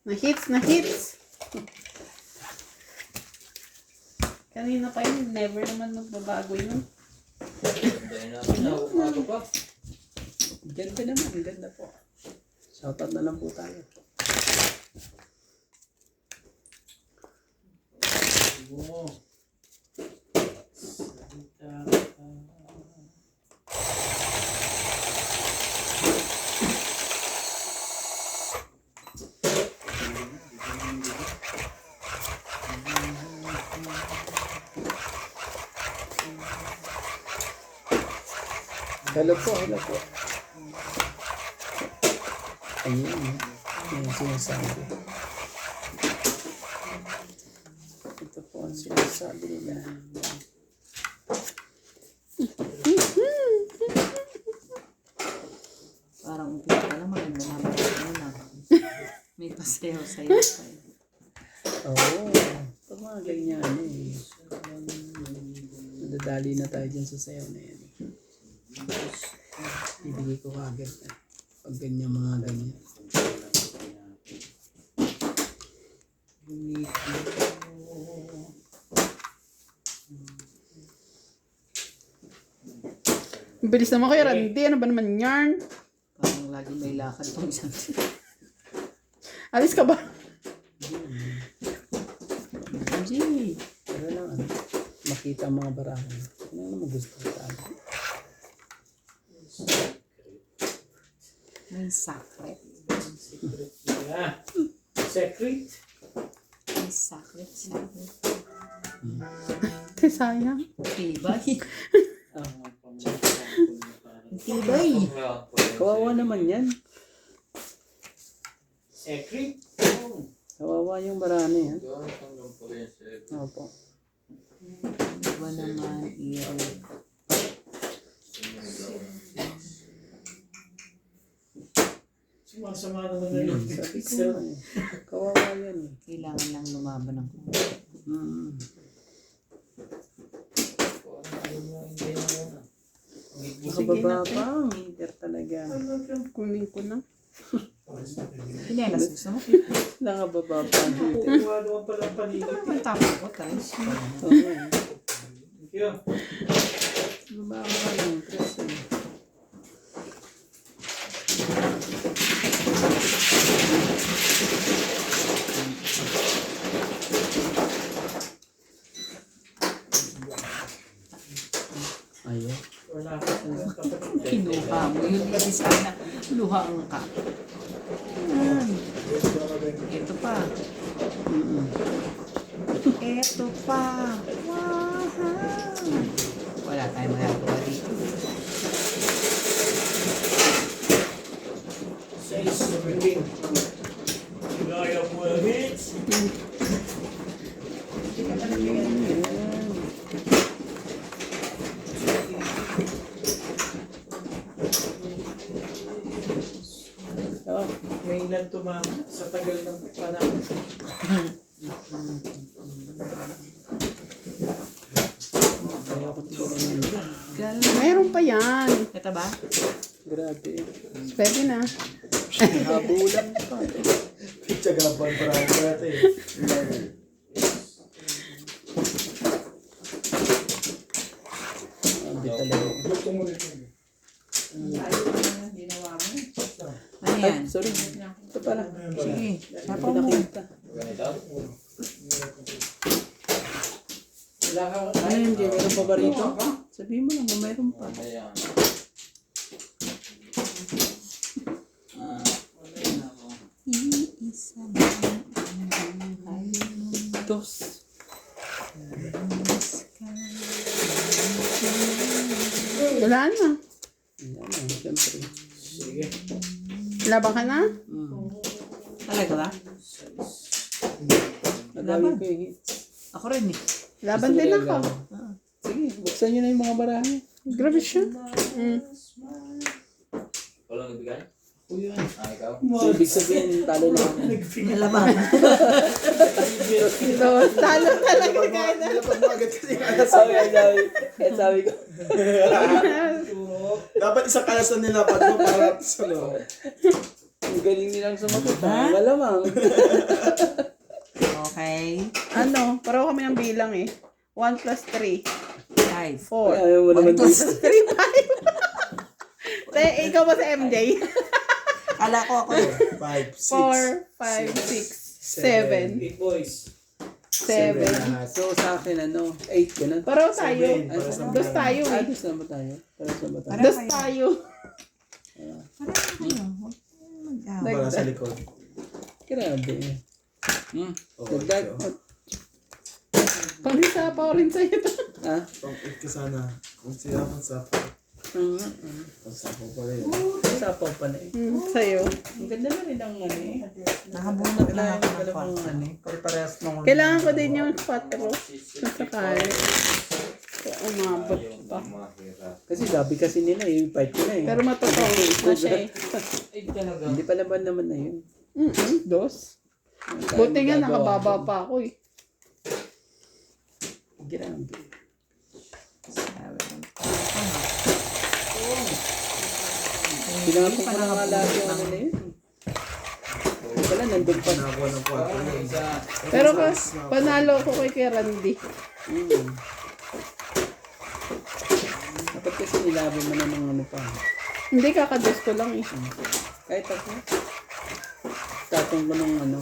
Na hits. Kanina pa yun, never naman magbabago yun. Ganda naman, ganda po. Shoutout na lang po tayo. Wow. Hello po, hello po. Ayun, yung sinasabi. Ito po ang sinasabi nila. Parang umpisa ka naman, lumabas na. May pasayaw-sayaw pa. Oo, pag mga ganyan eh. Nadadali na tayo dyan sa sayaw na yan. Ibigay ko agad pag ganyan mga ganyan. Bilis naman kayo, Randy. Ano ba naman yarn? Parang lagi may lakad tong isang Alis ka ba? Gee, Pero lang ano, makita ang mga barahan. Ano naman gusto ko tayo? may sakret. Secret. May sakret. Sayang. Tibay. Tibay. Kawawa naman yan. Secret. Kawawa yung barahan yan. Opo. Iba naman i-read. Sumasama naman na yun. Sabi ko nga eh. Kawawa yan eh. Kailangan lang lumaban ng Nakababa pa ang heater talaga. Kunin ko na. Pinelas gusto mo? Nakababa pa ang heater. Wala naman palang paligid. Ang tapos ko, guys. Oo. Thank you. Baba ka ng press eh. Ayaw. Wala ka sa kapatid. Kinuha mo. Yun kasi sana luhaan ka. Ito pa. Ito pa. Wow. Wala tayong magagawa dito. 6-17. Gaya mo hits. Oh, May ilan tumama sa tagal ng panahon. ayaw ko tignan yan. Mayroon pa yan. Ito ba? Grabe. Pwede na. Habulan pa. Pitsagapan para ako natin. Hindi talaga. Ano yan? Sorry. Ito pala. Sige. Sapaw mo. Pinakita. Ano yun, Jay? Meron pa ba rito? Sabihin mo lang kung meron pa. Iisa lang ang buhay mo. Dos. Wala na. Ayan, siyempre. Sige. Laban ka na? Talaga ba? Nagawin ko yung hits. Ako rin eh. Laban din ako. Sige, buksan nyo na yung mga barahan. Grabe siya. Walang ibigay? Kuya. Ikaw? So, ibig sabihin, talo na ako. Nalaban. So, talo talaga kahit na. Sabi ko. Dapat isang kalas na nilapad mo para sa loob. Ang galing nilang sumagot. Ha? Malamang. Okay. Ano? Pareho kami ng bilang eh. 1 plus 3. 5. 4. Ayaw mo naman 1, dito. 3, 5. Ikaw ba sa MJ? Kala ko ako. 5, 4, 5, 6, 7. 8 boys. 7. So sa akin, 8 ganun. Pareho tayo. Seven. Pareho Dos tayo eh. Dos na ba tayo? Pares na ba tayo? Dos tayo. Parang kayo. Huwag kayong mag-away. Para sa likod. Grabe. Oh, Dagdag. Pag-isa pa rin sa'yo to. Ha? Pang-8 ka sana. Kung sila pang sapo. Pang sapo pa rin. Sapaw pala eh. Sa'yo. Ang ganda na rin ang eh. Nakabunot lang ako ng Alam mo kwarto. Pare-parehas nung... Kailangan ko din yung 4. Kung sakali. Kaya umabot pa. Kasi gabi kasi nila yung fight ko na eh. Pero matotoo na siya eh. Hindi pa laban naman na yun. Dos. Buti nga nakababa pa ako eh. Grabe. Pinapong ko na nga lahat yung ano na yun. Wala, nandun pa. Nakakuha ng 4. Pero panalo ko kay Randy. Dapat kasi nilaban mo na ng ano pa. Hindi kakados ko lang eh. Kahit ako. Tatong ko ng ano.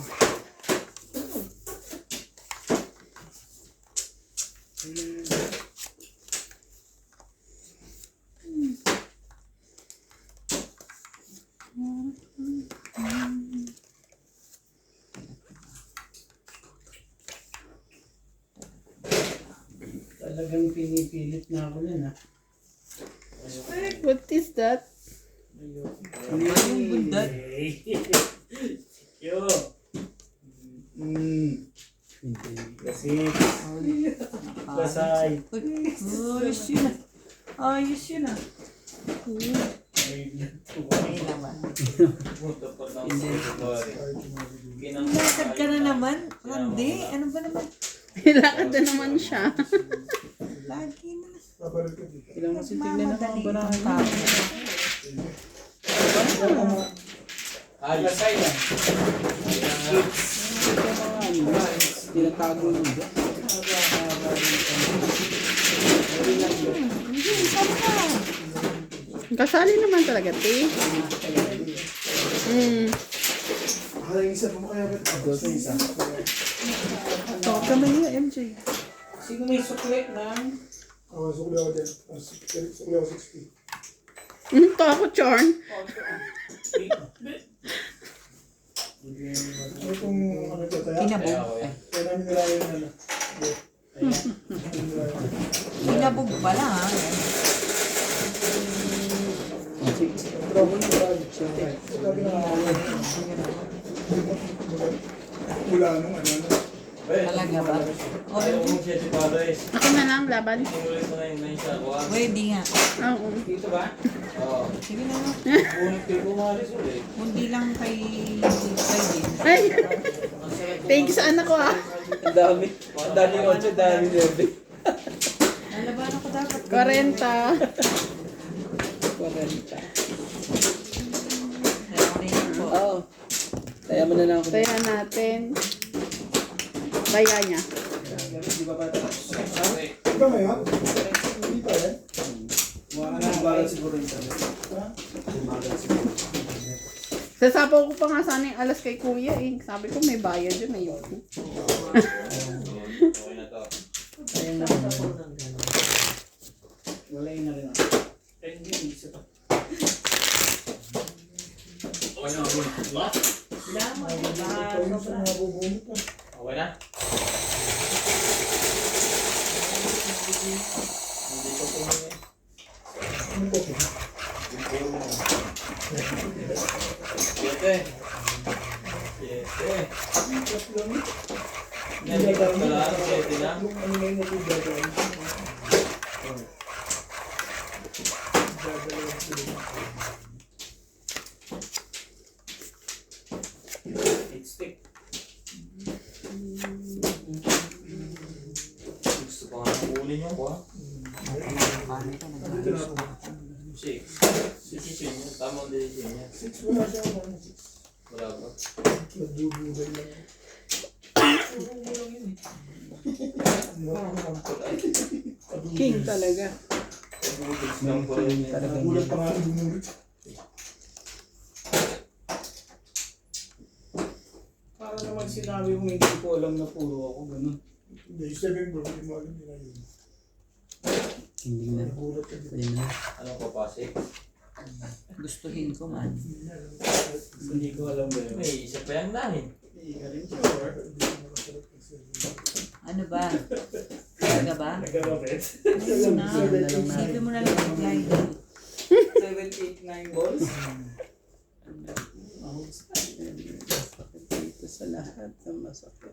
Talagang pinipilit na ako yan ha. What is that? Yung bundat. Yo. Hindi. Kasi. Basay. Ayos yun. Ayos yun ah. Ay naman. Lakad ka na naman. Randy, ano ba naman? Nilakad na naman siya. Lagi na. Kailangan kasi tingnan na mga barahan. Basay lang. Tinatago nyo dyan. Kasali naman talaga, te. Yung isa pa mo kaya ba? Isa. Ito, kamay niya, MJ. Sino may suklet ng... Ako, sukli ako din. Sukli ako 60. Ito ako, Charn. Ano itong ano ito, taya? Kinabog. Kaya namin nilaya yung ano. Kinabog pala ha. Trouble yung project siya. Sabi na ako. Mula nung ano. Talaga ba? O, Ako na lang, laban. pwede nga. Oo. Dito ba? Sige na nga. Hindi lang kay din. Ay! Thank you sa anak ko ah. Ang dami. Ang dami 8, ang dami 9. Lalabanan ko dapat. 40. 40. Kaya ko rin po. Oo. Kaya mo na lang ako. Taya natin. Taya niya. Di ba ba tapos? Di ba ngayon? Hindi pa yan. Bagal siguro yung sabi. Sasapaw ko pa nga sana yung alas kay kuya eh. Sabi ko may bayad yun. Ayoko. Ayun na. Wala yun na rin ako. Isa pa. Ito sa mga bubunot na. Okay na? Ano po? Siete. Hindi ka pala, siete na. Yung ano na yung natubagay. Stick. Gusto ko nga nabulin yung ko. Six. Decision niya. Tamang decision niya. 6 wala siya. Nagbubulay lang. King talaga. King talaga. Nagulat pa nga bumulit. Para naman sinabi mo hindi ko alam na puro ako ganun. Hindi, 7 bro, hindi mo alam nila yun. Hindi na. Nagulat ka din. Pwede na. Anong papasok? Gustuhin ko man. Hindi ko alam ba yun. May isa pa yung nahin. Hindi ka rin sure. Ano ba? Talaga ba? Nagkakapit. Ano na? lang Sabi mo na lang ang guide. 7, 8, 9 balls. Masakit dito sa lahat ng masakit.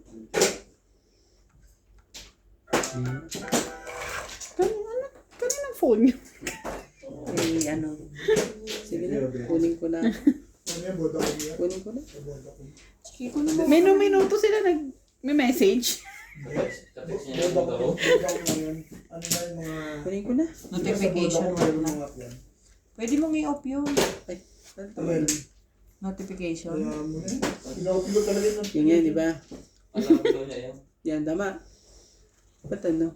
Kaninang phone yun? Eh, ano? Sige na, kunin ko na. Ano yan, boda ko yan? Kunin ko na. Boda ko. Sige ko na. Minuto sila may message. Katext niya yung Boda motor ko. Boda ko na yan. Ano na yung mga... Kunin ko na. Notification Boda ko, wag meron na. mga yan. Pwede mong i-off yun. Ay, Amen. Notification. Kaya mo na. Pinapilo talaga yun. yung yan, di ba? Alam ko niya yun. Yan, tama. Ba't ano?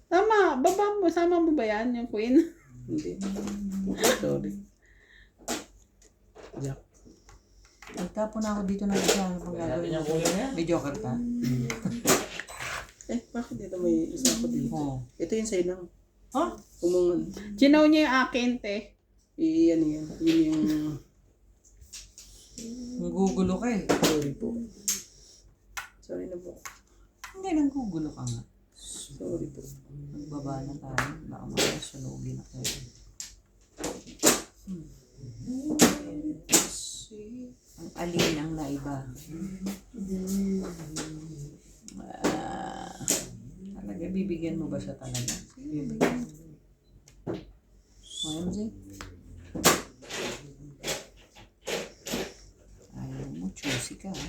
Tama, baba mo. Sama mo ba yan, yung queen? Hindi. Sorry. Jack. Nagtapon na ako dito ng isa. Ano pang Natin gagawin? yung kuya niya. May joker ka? Eh, bakit dito may isa ako dito? Oo. Ito yung sa'yo lang. Ha? Kumungan. Ginaw niya yung akin, te. Ano yan? Yun yung... Gugulo ka eh. Sorry po. Sorry na po. Hindi, nanggugulo ka nga. Sorry po. Magbaba na tayo. Baka makasunugin ako. Ang alin ang naiba. Talaga, bibigyan mo ba siya talaga? Sige, bibigyan mo. OMG. Ayaw mo, juicy ka. Ha?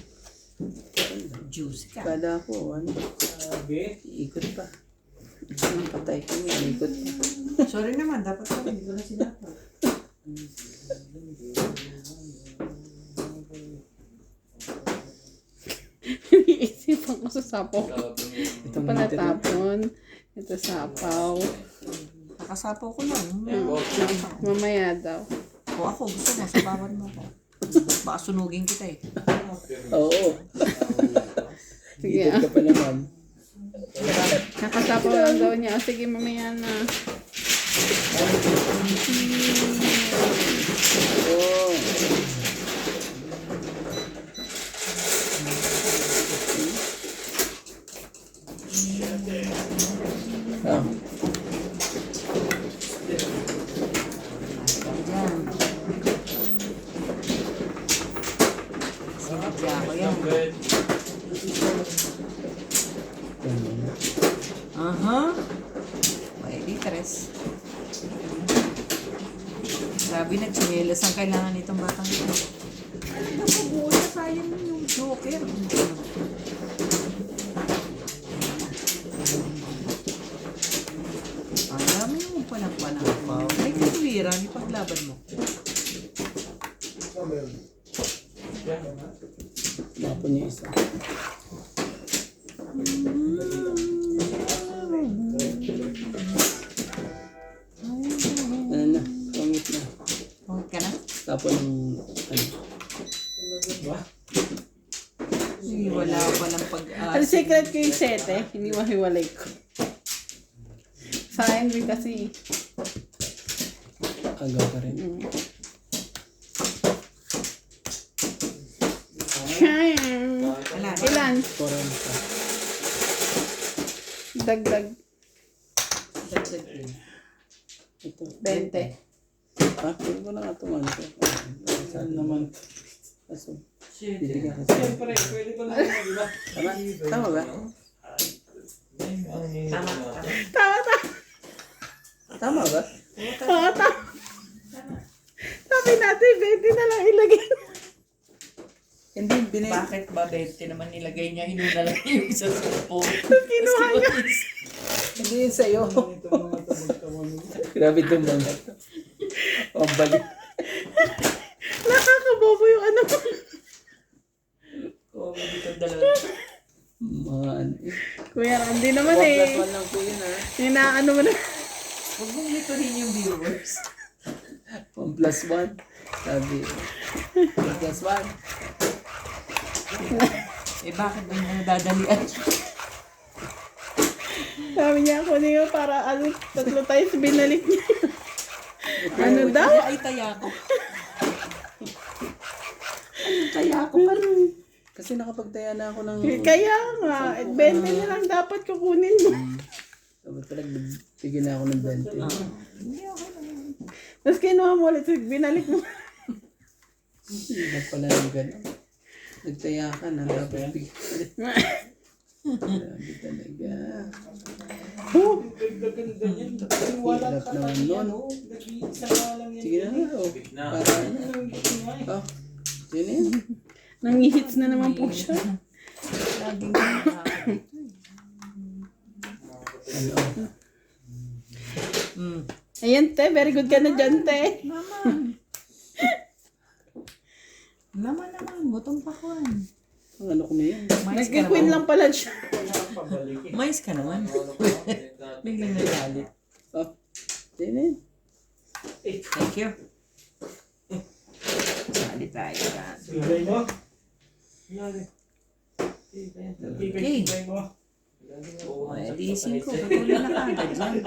Juicy ka. Kala ko, ano? Sabi. Iikot pa. Ang patay ko nga, iikot pa. Sorry naman, dapat sabi. Hindi ko na sinabi. Iniisipan ko sa sapaw. Ito pala natin. tapon. Ito sapaw. Nakasapaw ko lang. Mamaya daw. O ako, gusto mo, sabawan mo ko. Baka sunugin kita eh. Oo. Sige, Iikot ka pa naman. nakasapaw lang daw niya. O, sige, mamaya na. Oo. Ah, Yan. Sinadya ko yan. ganun. Aha. Pwede, tres. Sabi, nagchinelas ang kailangan nitong batang ito. Ay, napabuhay na sayang yung joker. Ang dami mo palang panapaw. Ay, katuwira, ipaglaban mo. Amen. Tapon niya isa. Ano na? Pangit na. Huwag ka na. Tapon ng... Ano? Ay, wala palang pag-asa. Ang secret ko yung sete. Hindi mahiwalay ko. Sa akin din kasi. Agaw ka rin. Wala. Ilan? 40. Dagdag. Dagdag din. Ito. 20. Ah, pwede ko na nga itong ano ko. Saan naman? Kaso, Shit. bibigyan ka sa... Siyempre, pwede ko naman mag-iba. Tama? Tama ba? Tama ba? Oo, sabi natin, 20 na lang ilagay. Hindi, binay... Bakit ba 20 naman nilagay niya? Hinuna lang yung isa sa po. Kinuha niya. Hindi yun sa'yo. Ito mga tabag-tawan. Grabe itong mga. Ang balik. Nakakabobo yung ano. dito dalawa. Mga ano eh. Kuya Randy naman 1 eh. plus 1 lang po yun ha. Inaano mo na. Huwag mong lituhin yung viewers. 1 plus 1. Sabi. 1 plus 1. Eh bakit ba yung nadadalian? Sabi niya ako niyo para ano, 3 times binalik niya. Ano daw? Ay, taya ko. Taya ko pa rin. Kasi nakapagtaya na ako ng... Kaya nga, 20 na lang dapat kukunin mo. Dapat pala bigyan na ako ng 20. Tapos kinuha mo ulit, binalik mo. Hindi pala ng gano'n. Nagtaya ka na, dapat bigyan. Grabe talaga. Oh, Ganyan. Hirap naman nun. Isa nga lang yan. Sige na nga, oh. Big na. Para ano. Oh, yun yun. nangihits na naman po siya. Laging nakakabit. Ano? Ayan te, very good ka na dyan te. Naman, butong pakuan. Ang ano ko na yun? Mais ka Nag-queen naman. lang pala siya. Mais ka naman. Biglang nagalit. Oh, yun yun. Thank you. Sali tayo ka. Sigay mo. Okay. Sigay mo. O, edi 5. Putulin na agad yan.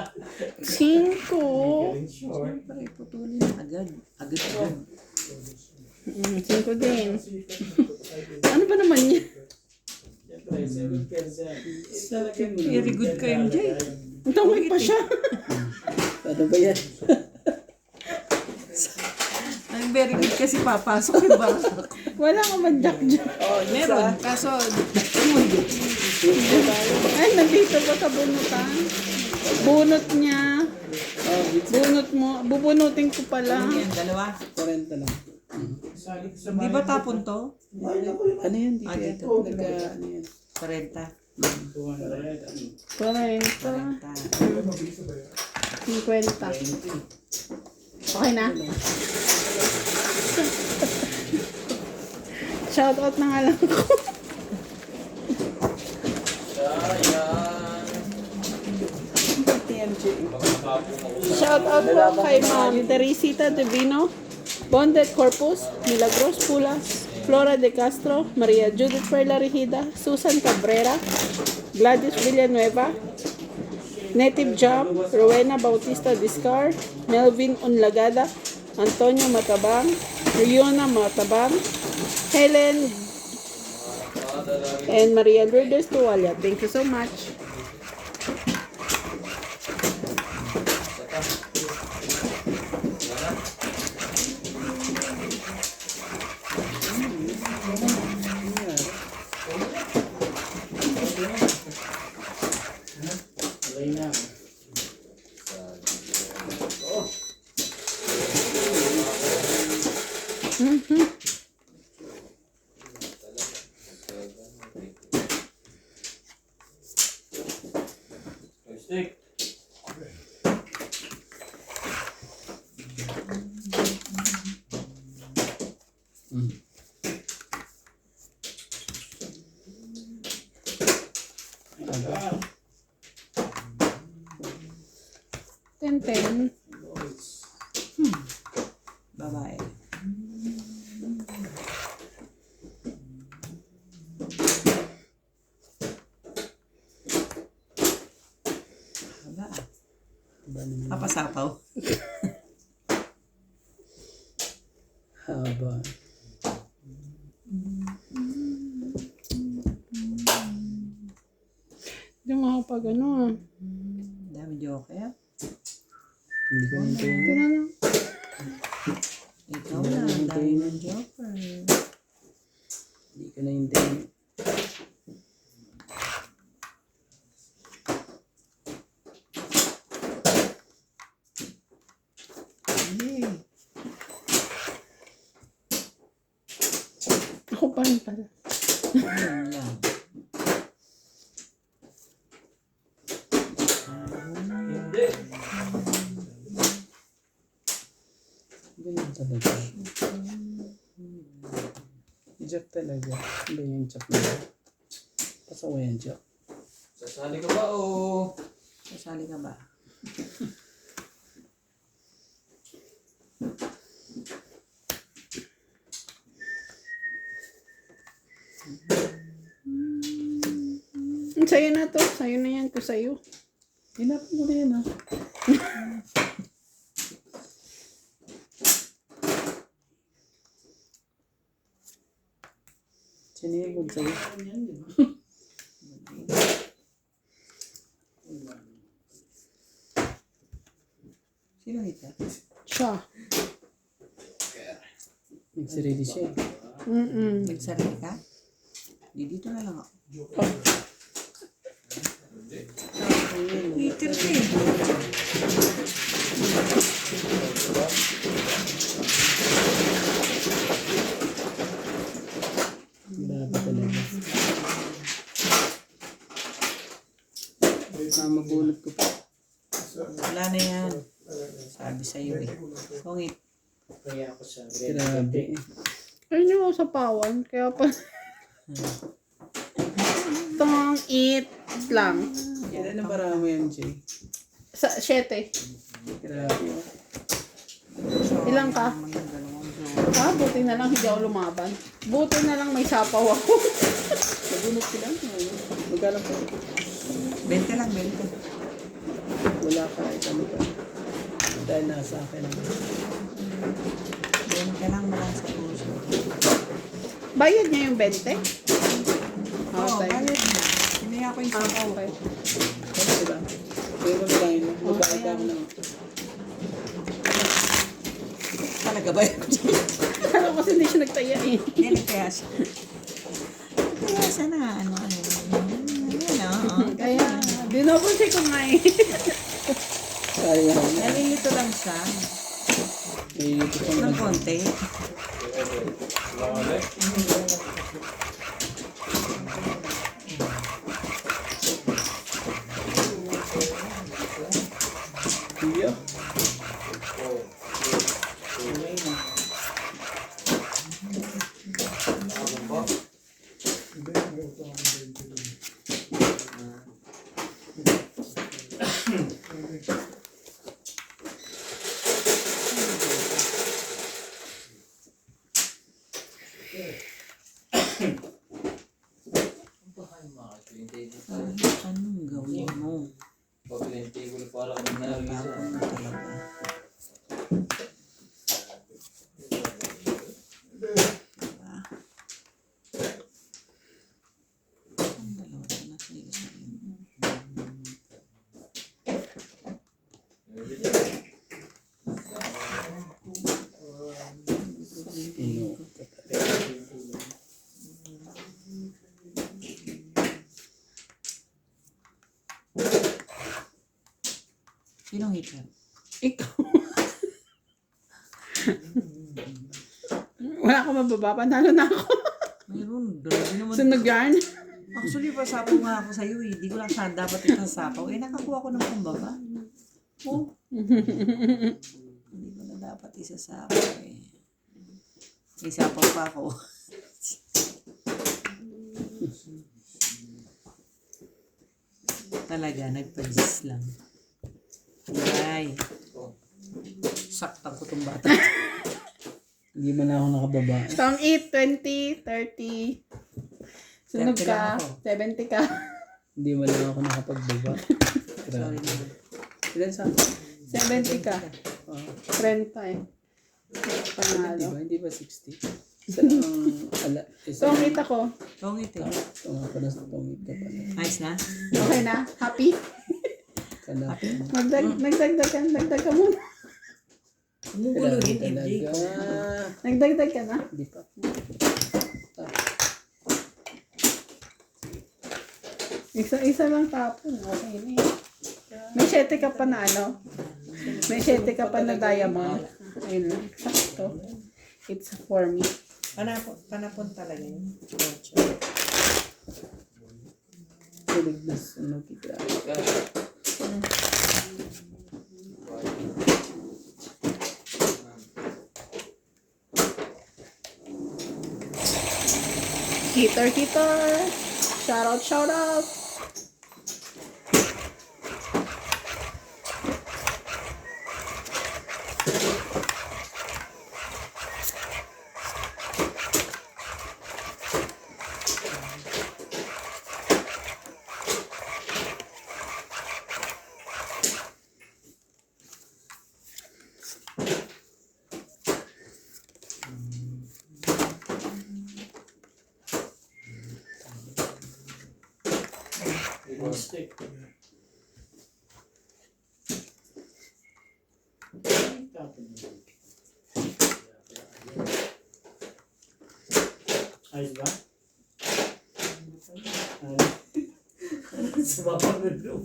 5. Siyempre, putulin na agad. Agad. 5 din. Ano ba naman yan? Siyempre, 7%. Very good ka, MJ. Ang tawag pa siya. Ano ba yan? Ang very good kasi papasok yung barako. Wala ka man jack dyan. Oh, meron. Kaso, umulit. Ay, nandito ba sa bunutan? Bunot niya. Bunot mo. Bubunutin ko pala. Ano yan, dalawa? 40 lang. Salit sa Di ba tapon to? Ano yan? Dito Ah, yan. dito. Ano yan? 40. 40. 50. Okay na? Shoutout na nga lang ko. Shoutout po kay Ma'am Teresita Divino, Bondet Corpus, Milagros Pulas, Flora de Castro, Maria Judith Perla Rigida, Susan Cabrera, Gladys Villanueva, Native Jam, Rowena Bautista Discar, Melvin Unlagada, Antonio Matabang, Riona Matabang, Helen, and Maria Lourdes Tuwalia. Thank you so much. Stick. Ten. Babae. Papasapaw. Haba. Hindi mo pag ano ah. Dami joker. Hindi ko nantayin. Ito na lang. Ikaw na, dami ng joker. Hindi ko na hintayin. Ako pa rin pala. Yun lang. Hindi. Ganyan talaga. Jack talaga. Hindi yung Jack na. Pasok ko yan, Jack. Sasali ka ba o? Sasali ka ba? Sa'yo na to. Sa'yo na yan. To sa'yo. Hinapin mo na yan, ha? Sinibog sa'yo. Sino hita? Siya. Nagsarili siya. Nagsarili ka? Di dito na lang ako. Heater siya eh. Grabe talaga. Mabunot ko pa. Wala na yan. Sabi sa'yo eh. Kungit. Kaya ako sa Grabe. Ayun yung sa pawan. Kaya pa... Tong eat lang. Kailan na marami yan, Jay? Sa 7. Grabe. Ilang ka? Ah, buti na lang hindi ako lumaban. Buti na lang may sapaw ako. Nabunot ko lang. Magkano pa? 20 lang, 20. Wala ka. Ano pa? Dahil nasa akin ang... 20 lang mula sa puso. Bayad niya yung 20? Oo, Okay. bayad na. Hinaya ko yung Ah, sapaw. okay. Ano diba? Kaya mo lang yun. Magbayad ako ng... Talaga ba yun? Alam ko kasi hindi siya nagtaya eh. Hindi, nagkaya siya. Nagkaya siya na, ano. Ayan, oo. Kaya, dinoble check ko nga eh. Kaya ako. Nalilito lang siya. May ito pang Ng nag... konti. Iyo. Anong gawin mo? Pag-clean table para kung Tapon nalisa. na talaga. Diba? Ang dalawa na nasa isa. Iyo. Sinong hitter? Ikaw. Wala akong mababa. Panalo na ako. Mayroon. Grabe naman. Sunog yarn. Actually, pasapaw nga ako sa'yo eh. Di ko lang saan dapat itasapaw. Eh, nakakuha ko ng pambaba. Oh. Hindi ko na dapat isasapaw eh. Isapaw pa ako. Talaga, nagpa-gis lang. Ay. Saktan ko tong bata. Hindi man ako nakababa. Tong 8, 20, 30. Sunog 30 lang ka. ako. 70 ka. Hindi man lang ako nakapagbaba. Sorry Grabe. naman. Ilan sa... 70 ka. 30 eh. Hindi Panalo. ba? Hindi ba 60? Isa lang ang... Tong 8 ako. Tungit eh. Tunga pa na sa tungit ka pala. Nice na? Okay na? Happy? Kalap. Nagdagdag ka. Nagdag ka muna. Umuguluhin, Talaga. hindi. Nagdagdag ka na. Hindi pa. Isa lang tapon. Okay na eh. May 7 ka pa na ano. May 7 ka pa na diamond. Ayun lang. Sakto. It's for me. Panapon talaga yun. Tulig na sunog kita. Hitter. Shout out. One stick. Ayos ba? Sa baba ng loob.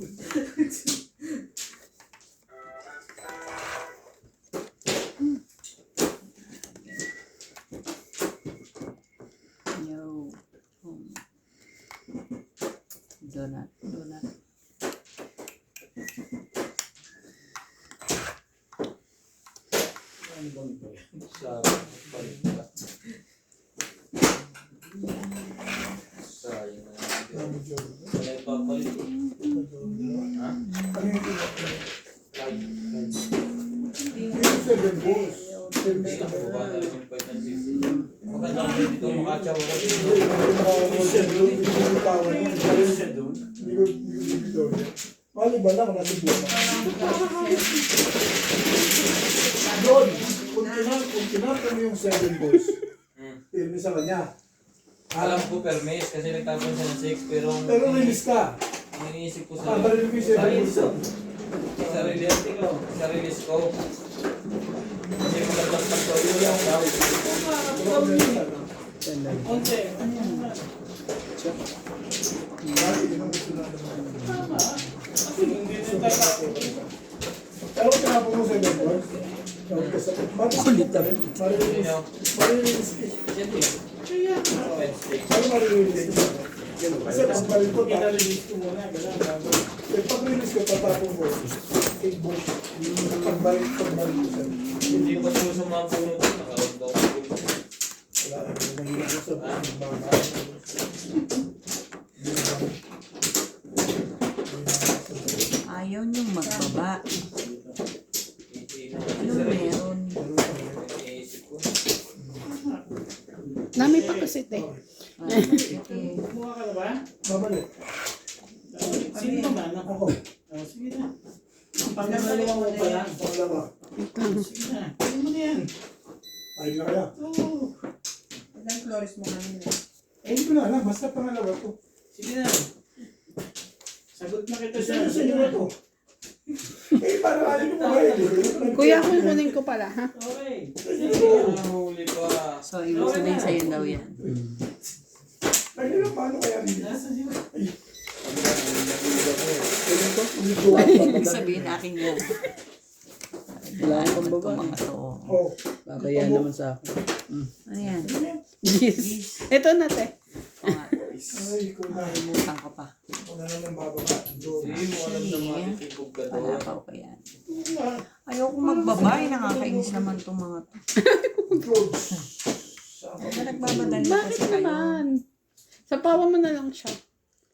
Yo. Donut. Ano bang ito yan? Sa palit ka. Sayang na lang. Wala ipapalit eh. Ha? Light. Seven balls. Hindi na baba na rin yung 5 and 6. Maganda ko dito makatsawa kasi. Hindi ko dito. Maliban lang kung nasa buwan. Doon, kung kinarta mo yung 7 balls, pirmi sa kanya. Alam ko permis kasi nagtapon siya ng 6 pero Pero release ka. ang iniisip ko sa Balik mo yung 7 balls. sa release ko. Kasi magandang takto yun lang daw. Konti. Bakit yun ang gusto natin? Tama. Kasi hindi na tayo. Pero kung tinapon mo 7 balls, kulit na rin. Maririlis ka. Kaya, Ano maririlis ka? Kasi pag balik ko, kinarelease ko muna. Ganun, bago. pag release ko, tatapon ko. 8 balls. Pagbalik ko siya. Hindi ko pa sa mga puno ko. Nakaroon daw ako. Wala na, nahihirap ko sa baka. Ayaw niyong magbaba. Ano meron? Iniisip ko. Dami pa kasi te. Sige. Kumuha ka na ba? Babalik. Sino naman? Ako. Sige na. Pangalawa mo pa lang. Pangalawa. Sige na. Pwede mo na yan. Ayun na kaya. Oo. Ilang flores mo kanina? Hindi ko na alam. Basta pangalawa ko. Sige na. Sagot na kita Sino sa inyo na to? Para alin mo kayo. Kuya, kukunin ko pala, ha? Okay. Huli pa. So, ibig sabihin sa'yo daw yan. Ano lang, paano kaya rin? Nasa siya. Ibig sabihin akin yan. Wala akong Ito baba. mga to. Oh. Babaya naman sa akin. Ano yan? Yes. Ito na te. O nga, Ay, kung Nakalimutan ko pa. na naman bababa. Doon. Hindi mo alam na mga titibog ka doon. Palapaw ko yan. Ayoko magbabay. Nakakainis naman itong mga to. Clothes. Ano nagmamadali kasi Bakit kayo? naman? Sapawan mo na lang siya.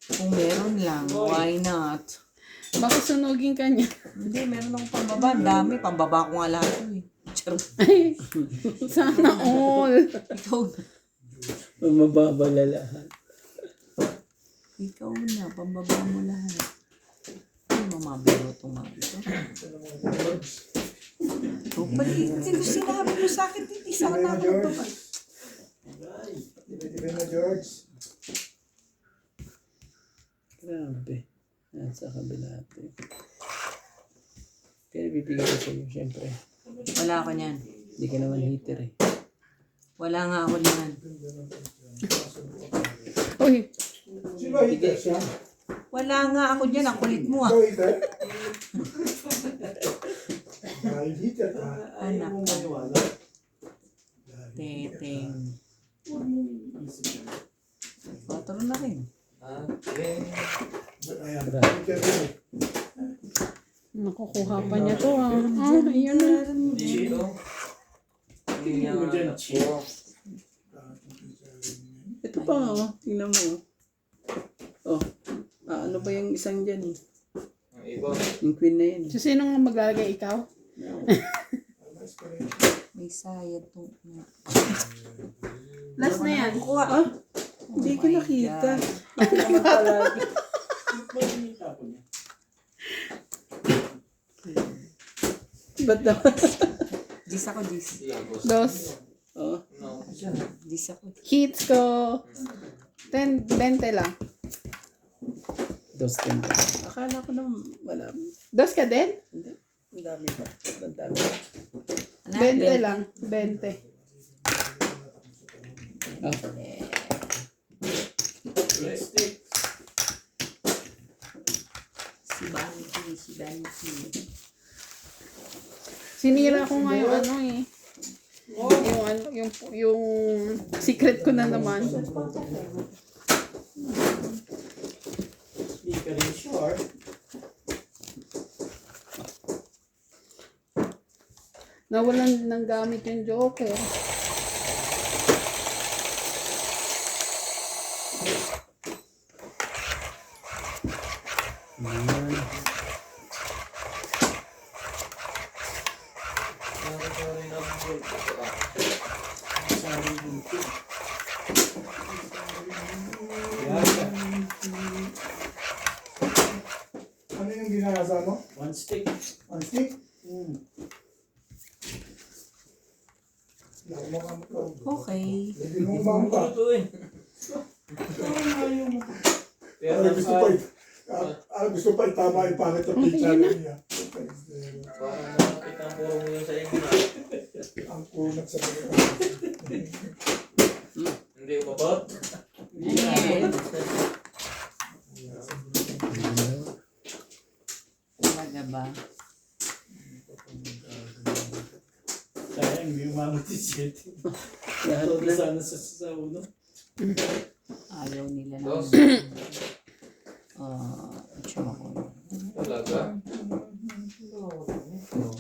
Kung meron lang, why not? Baka sunugin ka niya. Hindi, meron akong pambaba. Ang dami. Pambaba ko nga lahat yun eh. Charot. Ay, sana all. Ikaw na. Mababala lahat. Ikaw na. Pambaba mo lahat. Ay, mamabiro itong mga ito. Ito pala. Sino sinabi mo sa akin? Isa ko na ako ito. Tibay na, George. Grabe. Yan sa kabila ate. Pero bibigyan ko sa'yo, syempre. Wala ako niyan. Hindi ka naman heater eh. Wala nga ako niyan. Uy, Sino ba hitter siya? Wala nga ako niyan. Ang kulit mo ah. Ikaw hitter? Dahil hitter ka. Anak ka. Teteng. Patro na rin. Okay. Ayan. Hitter rin eh. nakukuha pa niya to, ha? Oh, ayun na. Dito. Tingnan mo dyan. Ito pa nga, oh. Tingnan mo. Oh. Ano ba yung isang dyan eh? Ang iba. Yung queen na yun. So, sino nga maglalagay? Ikaw? May sayad to. Last na yan. Kuha. Ah? Hindi ko nakita. Ba't naman? Dis ako, dis. Dos. Oh. No. Dis ako. Hits ko. 10, 20 lang. Dos din. Akala ko naman wala. Dos ka din? Hindi. Ang dami pa. Ang dami. 20 lang. 20. Ah. Si Banky, si Banky. Sinira ko nga yung ano eh. Yung ano, yung secret ko na naman. Hindi ka rin sure. Nawalan ng gamit yung Joker. Ano yung ginagawa mo? One stick. Ang stick? Hindi mo kamukha. Okay. Hindi mo kamukha. Ito eh. Pero Gusto pa itama yung pangit na picture niya. Parang nakakita ang puro mo yun sa inyo. Ang kunat sa mga. Hindi ko ba? Ayan. Talaga ba? sayang, hindi umamot yung shit. Lahat Todo na. sana sa uno. Ayaw nila na. Dos. Tsaka ko. Talaga?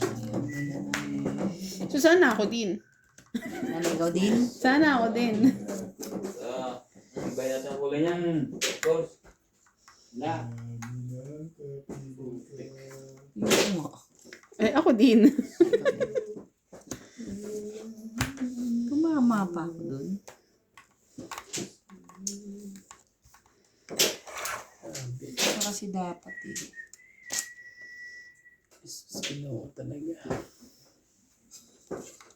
Ayaw nila na. So, sana ako din. Naligaw din? Sana ako din. Ang bayad ng kulay niya. Of course. Na. Yung mo. Eh, ako din. Tumama pa ako dun. Ito kasi dapat eh. Sino talaga.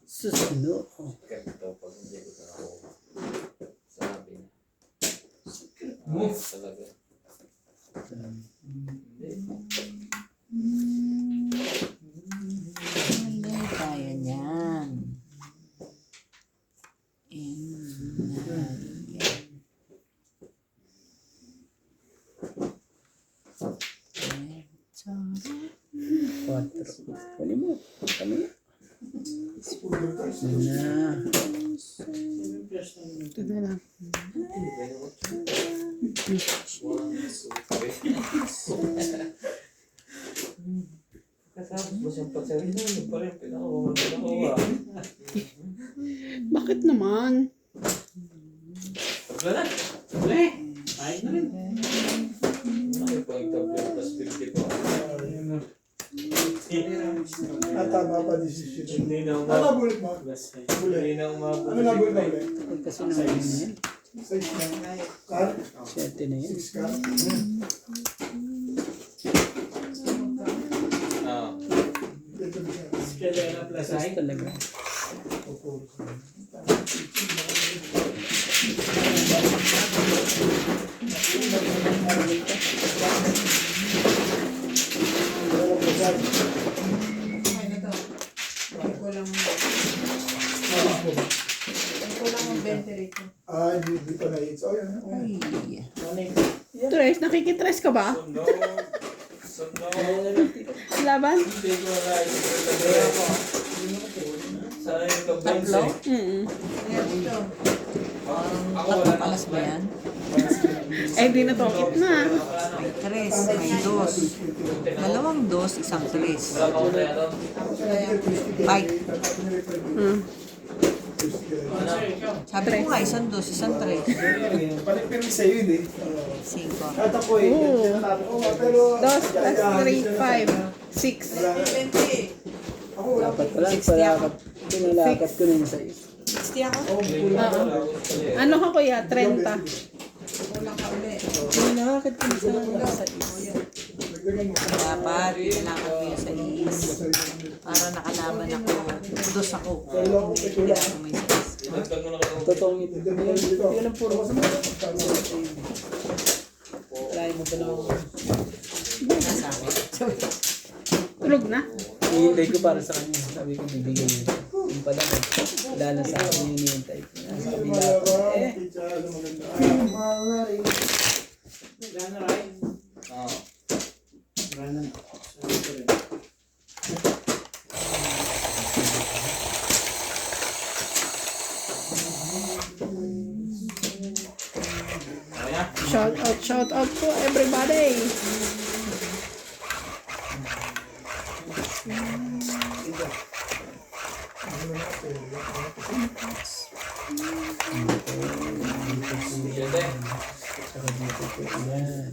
Sino? Ganito pag hindi ko na ako. Sabi na. Move. Talaga. Hindi kaya niyan. Quatro. Kunin mo. Kami na. Na. Ito na lang. Kasama mo siyang pagsarili. Yung pa rin pinakawalan. Bakit naman? Pagla na. Uli. Ayos na rin. Ay, pag-tablet plus 50 po. Tama pa decision. Hindi na Ano umabot. nabulit mo? Hindi na umabot. Ano nabulit mo ulit? Huwag kasi naman yun yan. Size na. Car? 7 na yan. 6 car? Ah. Ito na siya. Escalera plus Sas ay. talaga. Hindi pa na-hits. Oh, yan. Ay. Tres, nakikitres ka ba? Sundo. Sundo. Laban? Hindi ko na isipin ako. Sana yung kablanse. Tatlo? Ako wala na. Palas ba yan? Eh, di na tokit na. May tres, may dos. Dalawang dos, isang tres. Wala pa ako kaya doon. Bye. Hmm. Sabi ko nga, isang dos, isang tres. Pero sa'yo yun eh. Cinco. At ako eh. Sinasabi ko, pero... 2 plus 3, 5, 6. Ako wala pa. Dapat pala, palakad. Pinalakad ko na yung 6. 60 ako. Ano ka kuya? 30. Kulang ka uli. Pinalakad ko na sa 6. Dagdagan mo. Dapat, pinalakad ko yung sa is. Para nakalaban ako. Dos ako. Pinalakad ko may sais. Nagtag mo na kayo. Totoong ito. Dagdagan mo dito. Yun ang puro. Try mo pa naman. Nasa akin. Tulog na? Hihintay ko para sa kanya. Sabi ko, bibigyan niya. Yung pala, wala na sa akin yung hinihintay ko. Sabi na ako, Oo. Shout out to everybody. Siyete. saka dito po. Yan.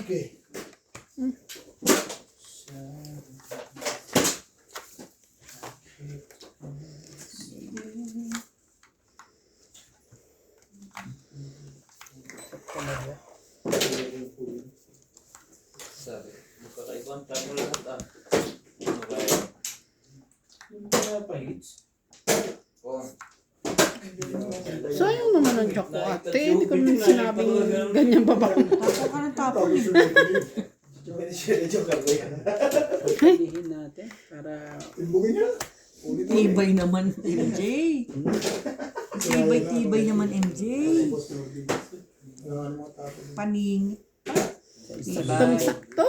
Okay. Sabi. Magkakaibang tayo lahat ah. Ano kaya? Oo. Sayang naman ang joke ko ate. Hindi ko naman sinabing ganyan pa ba? Tapo ka ng tapo. Pagpilihin natin para Timbugin niya. Ulit mo. Tibay naman, MJ. Tibay naman, MJ. Ano mo tapos. Paning. Saktong sakto.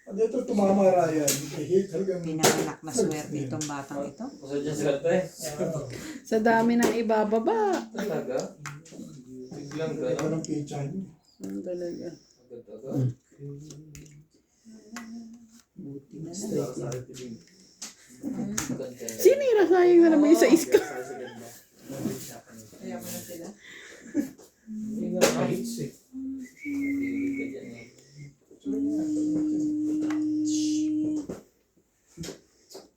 Ano ito tumama Ryan? Hit hanggang Pinanganak na swerte itong batang ito. Kasi dyan swerte. Sa dami ng ibababa. Talaga? Biglang ito gano'n. ng pichan. ano talaga. Agad-agad. Ganda. Sinira sayang na naman yung sa isko. Kaya mo na sila. Mahilig ka dyan eh.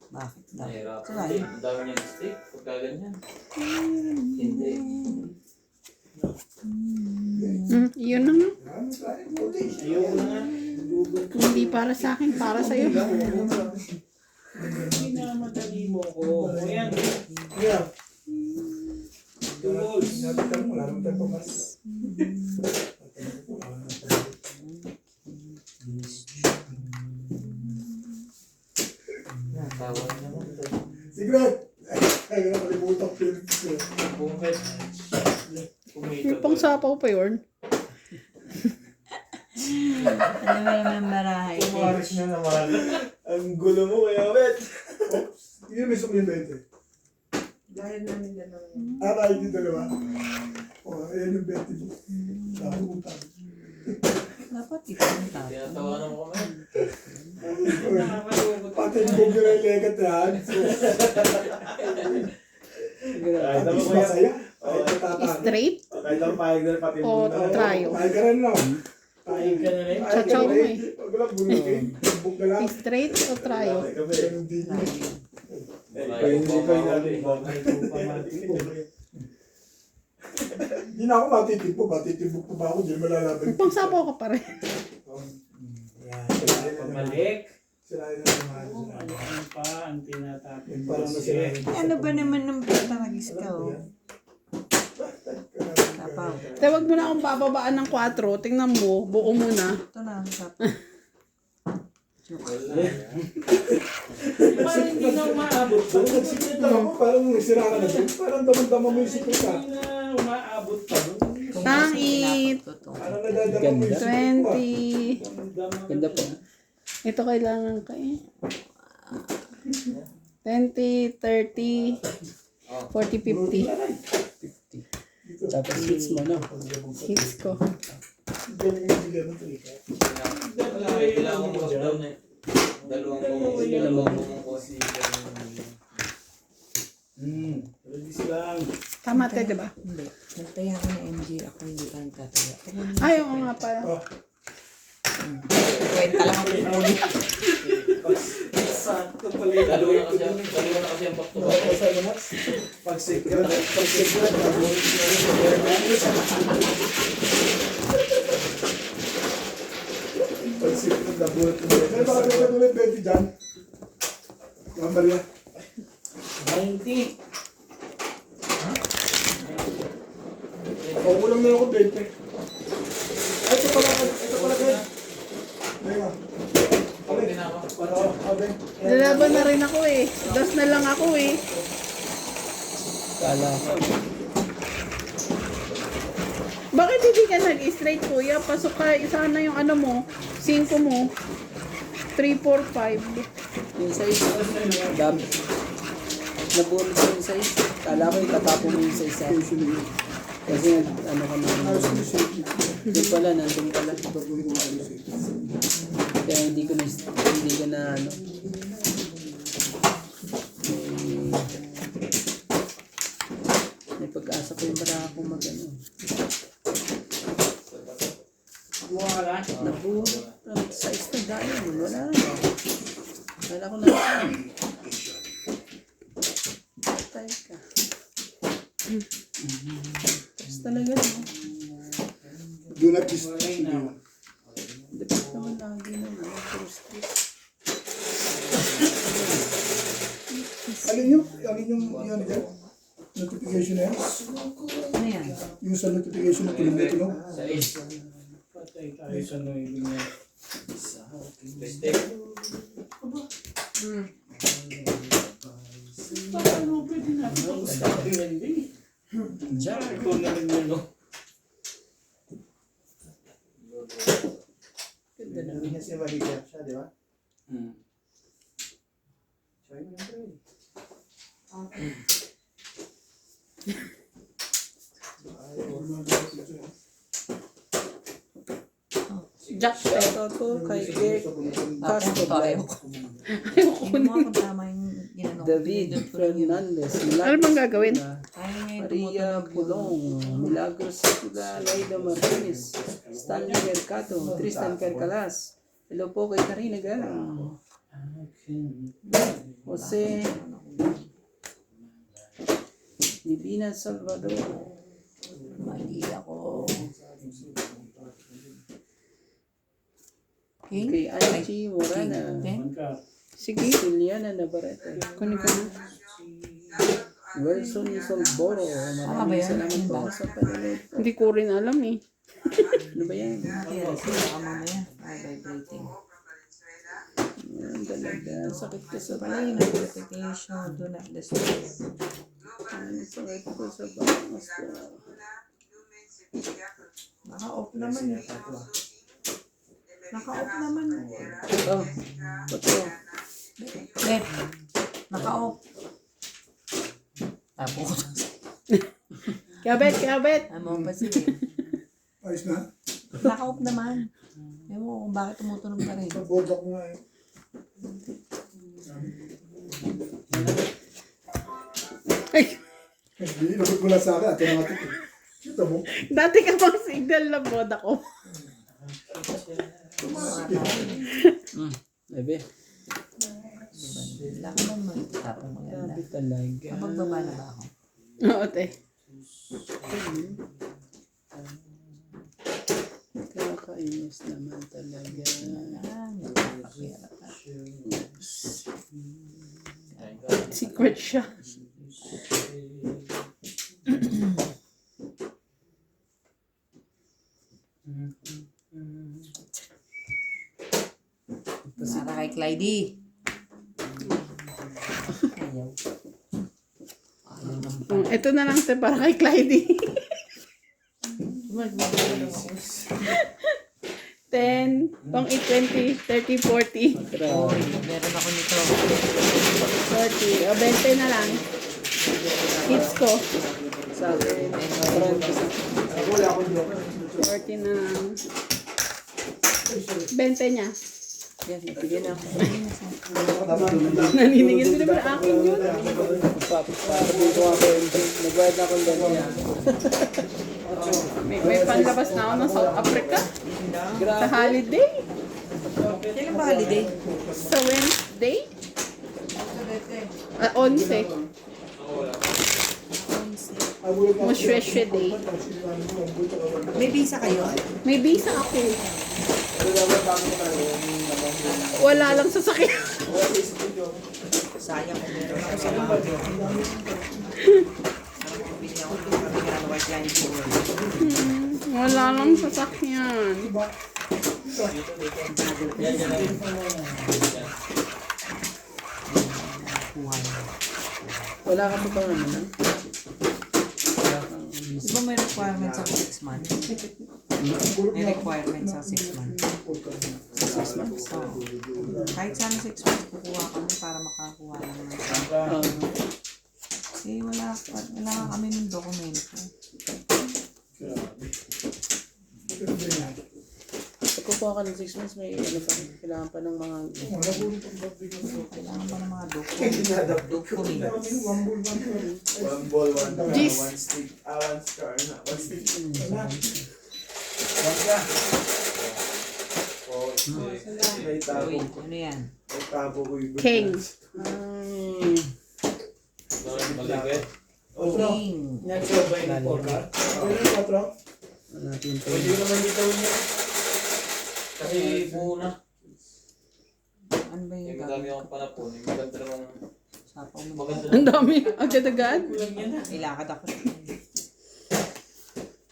Bakit daw? Nahirapan. Saan? Ang dami niyang stick. Pagka ganyan. Hindi. Yun na nga. Ano tayo? Puti. Ayoko na nga. Hindi para sa akin, para sa'yo. Minamadali mo ko. O yan. Yeah. Tools. Nabitan mo, wala naman tayo pamas. Tawa naman. Secret! Ay, nakalimutan ko yun. Bukit. Yung pang sapaw pa yun. Ano ba naman barahay? Pumaris na naman. Ang gulo mo kaya, Bet. Yun may sukli 20. Dahil namin dalawa. Tayo yung dalawa. O, ayan yung 20 mo. Nakutang. Dapat ito ang tapo. Tinatawanan mo kami. Nakakalungkot. Pati yung bugyo na ilekat yan. Kahit At ako is kaya. masaya. Kahit natatalo. Straight Kahit ako pahig na pati o mo. trio? Tayo ka rin no. Pahig ka na rin. Chachaw mo eh. Pag wala bulugin. Bug na lang. Straight o trio? Ganun din yun. Hindi ko yung natin. Bakit ko pa matipog. Hindi na ako matitipog. Matitipog pa ba ako? Hindi malalaban. Yung pang sapaw ka pa rin. Yan. Sirahin na naman. Pamalik. Sirahin na naman. Ano pa ang tinatapos? Parang nasirahin. Ano ba naman ng pataragis ka, oh? Tapaw. Tawag mo na akong bababaan ng 4. Tingnan mo, buo mo na. Ito na, ang tapo. Parang hindi na umaabot. Parang nagsikip lang ako. Parang sira ka na dun. Parang damang-dama mo yung sikip ka. Hindi na umaabot pa doon. Tangit. Parang nadadama mo yung sikip ko. 20. Ganda po. Ito kailangan ka eh. 20, 30, 40, 50. 50. Dito. Tapos hits mo, no? Hits ko. Galing yung bigyan mo ito eh. Dalawang lockdown eh. Dalawang consider. Release lang. Tama tayo, di ba? Hindi. Nagtaya ako ng MG. Ako hindi ka nagtataya. Ay, oo nga pala. Kwenta lang ako kukunin. Sakto pala yung Dalawa na kasi ang back to back. pag-secret. Pagsip ng dabulat mo. Pero baka may 20 dyan. Mga Maria. 90. Ako lang na ako 20. Ay, ito pala kayo. Ayun. Okay na ako. Para ako. Lalaban na rin ako eh. Dos na lang ako eh. Kala ko. Bakit hindi ka nag-straight kuya? Pasok ka, isa na yung ano mo. 5 mo. 3, 4, 5. Yung size, dami. Nabulot ko yung size. Kala ko itatapo mo yung size sa kasi ano ka na. Doon pala, nandun pala. Kaya hindi ko na ano. May pag-asa ko yung para ako mag-ano. Nabulot. Ang size na dahil. Wala na. Kala ko na. Patay ka. Tapos talaga no. Do not disturb. Dapat naman lagi naman. Alin yung yan dyan? Notification na yan? Ano yan? Yung sa notification na tunog. Patay tayo sa noise niya. Mistake. Paano pwede na ito? Sabi nga hindi. Diyan. Ikaw na rin yun, no? Ganda na. Hindi niya siya mahigyan siya, di ba? Jack. Shoutout ko kay Kirk Castro Ayaw Vlog. ko. Hindi mo ako tama yung ginano. David Fernandez. Ano bang gagawin? Kaya ngayon Maria Pulong. Milagros Sipula. Laida Martinez. Stanley Mercado. Tristan Percalas. Hello po kay Karina Galang. Jose Divina Salvador. mali ako. King? Kay Angie Morana. King? Sige. Siliana Navarrete. Kunin ko na. Wilson Solboro. ba Maraming yan? salamat po sa panonood. Hindi ko rin alam eh. Ano ba yan? Yes, baka mamaya. Ay, vibrating. Yan talaga. Sakit ka sa Pala yung notification. Do not disturb. Sakit ko sa bangas ko. Naka-off naman eh. Naka-off naman. Oh, bato. Left. Naka-off. Tapo ko. Kabet, kabet. Ano mo pa sige. Ayos na. Naka-off naman. Ewan mo kung bakit tumutunog pa rin. Sa board ako nga eh. Ay, Hindi, nabot mo lang sa akin. Ito na natin. Kita mo. dati ka bang signal na boda ko? Ebe. Wala ka naman magtapong maganda. Grabe talaga. Magbaba na ba ako? Oo, te. Kakainis naman talaga. Nagpapakirap na. Secret siya. Para kay Clyde. Ayaw. Ayaw naman. Ito na lang te para kay Clyde. Magbabala lang ako. 10, pang 20, 30, 40. Grabe. Meron ako nito. 40. O, 20 na lang. Hits ko. Sa akin, 30 sa Ako wala akong joke. 40 na. 20 niya. yan, natigyan na ako. Naniningil din naman akin yun. Dito ako, nagbayad na akong ganyan. May panlabas na ako ng South Africa. Sa holiday. Kailan ba holiday? Sa Wednesday. 11. Mushweshwe Day. May visa kayo? May visa ako. Wala lang sasakyan. Sayang kung meron ako sa Baguio. Parang bili ako dito kami nga ng white line tour. Wala lang sasakyan. Wala ka pa bang ano na? Di ba may requirement sa 6 months? May requirement sa 6 months. 6 months? Oo. Kahit sana 6 months, kukuha kami para makakuha lang ng kasi wala nga kami ng dokumento. Pag kukuha ka ng 6 months, may ano pa, kailangan pa ng mga... Kailangan pa ng mga documents. One ball, one Jeez. one stick. One star na. One stick. May tabo. Uy, ano yan? May tabo ko yung King. Maligay. King. Nag-survive ng podcast. Ano natin ito? Pwede naman dito niya. Kasi buo na. Ano ba yung Yung madami akong panapon. Yung maganda namang sapaw mo? maganda Ang dami. Agad-agad. Ilakad ako.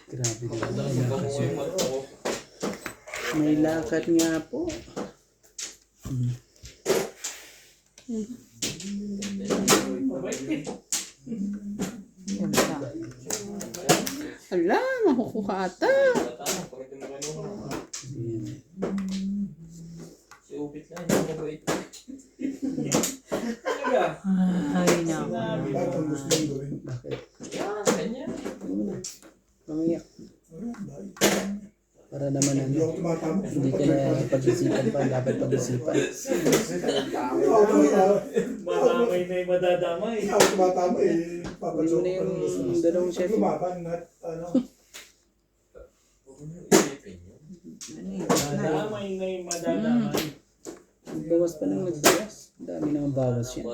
Grabe na. namang yung mata ko. May lakad nga po. Yan siya. Hala, makukuha ata. Tama, pag ito mo si Ubit lang, hindi mo mabait. Ay, naku. Bakit? Ah, ganyan. Mamaya. Para naman ano, hindi ka na pag-isipan pa, dapat pag-isipan. Madamay na yung madadamay. Tumatama eh. Hindi mo na yung dalawang chef. Lumaban at ano. Isipin nyo. Ano yun? Madamay na yung madadamay. Bawas pa ng nagbawas. Dami naman bawas yan.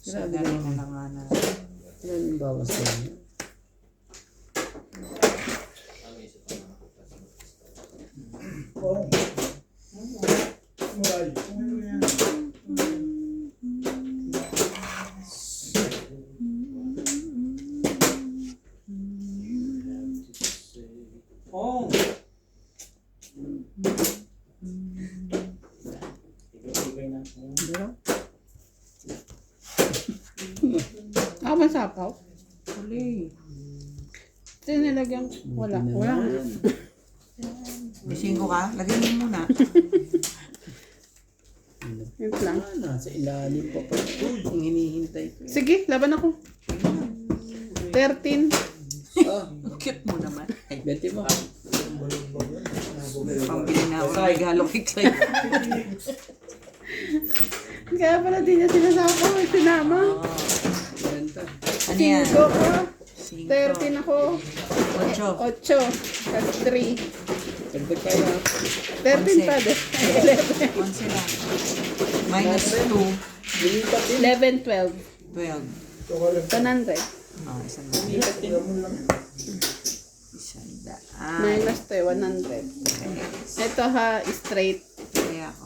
Sa dami na lang nga na. Yan yung bawas yan. Oo. Muray. Oo. Ako masapaw. Huli. Ito yung nilagyan. Wala. Wala. Bising ko ka? Lagyan mo muna. Yun lang. Nasa ilalim pa pa. Ang hinihintay ko. Sige, laban ako. 13. Oh, Cute mo naman. Ay, 20 mo. pambili na ako ng regalo kay Clyde. Kaya pala di niya sinasapaw. Sinama. Benta. Ano yan? 5 ko. 5. 13 ako. 8. 8. That's 3. Pagdag tayo ha. 13 pa din. 11. 11 lang. Minus 2. Lilipat din. 11, 12. 12. 100. Ah, isang Lilipat din. isang daan. Minus 2, 100. Ito ha, straight. Kaya ako.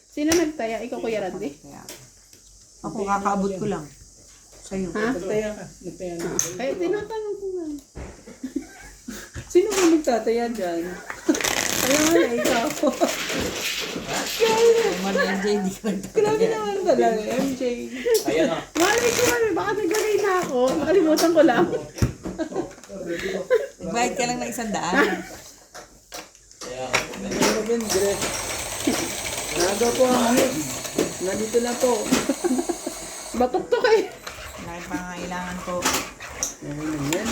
Sino nagtaya? Ikaw, Kuya Randy? Kaya ako. Ako, kakaabot ko lang. Sa'yo. Ha? Nagtaya ka. Nagtaya na. Kaya tinatanong ko nga. Sino ba magtataya dyan? Alam mo na, ikaw. Naman na MJ, hindi ko Grabe naman talaga, MJ. Ayan na. Malay ko ano, baka naglagay na ako. Nakalimutan ko lang. Nagbayad ka lang ng 100. Kaya, Ano ba yun, Gre? Naga po ang hangit. Nandito na po. Batok to kay. Lahat pangailangan ko. Okay lang yan.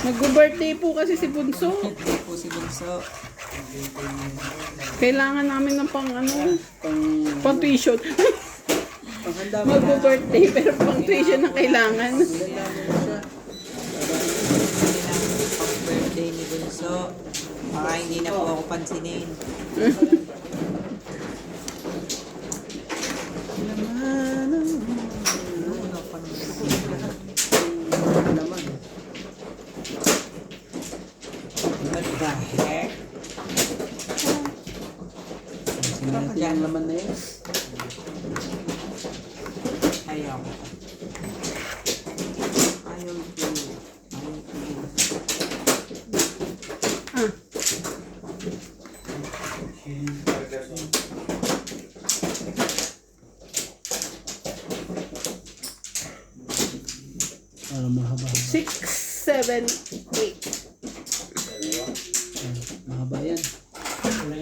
Mag-birthday po kasi si Bunso. Hindi po si Bunso. Kailangan namin ng pang ano, Pang, pang tuition. panghanda mo na. Mag-birthday pero pang tuition na kailangan. Handa mo na siya. Kailangan pang-birthday ni Bunso. Baka hindi na po ako pansinin. Ano pa Naman. What the heck? Sinabi ang laman na yun. Ayaw. Ayaw ko. Ayaw ko. Ah, Para mahaba. 6, 7, 8. Mahaba yan.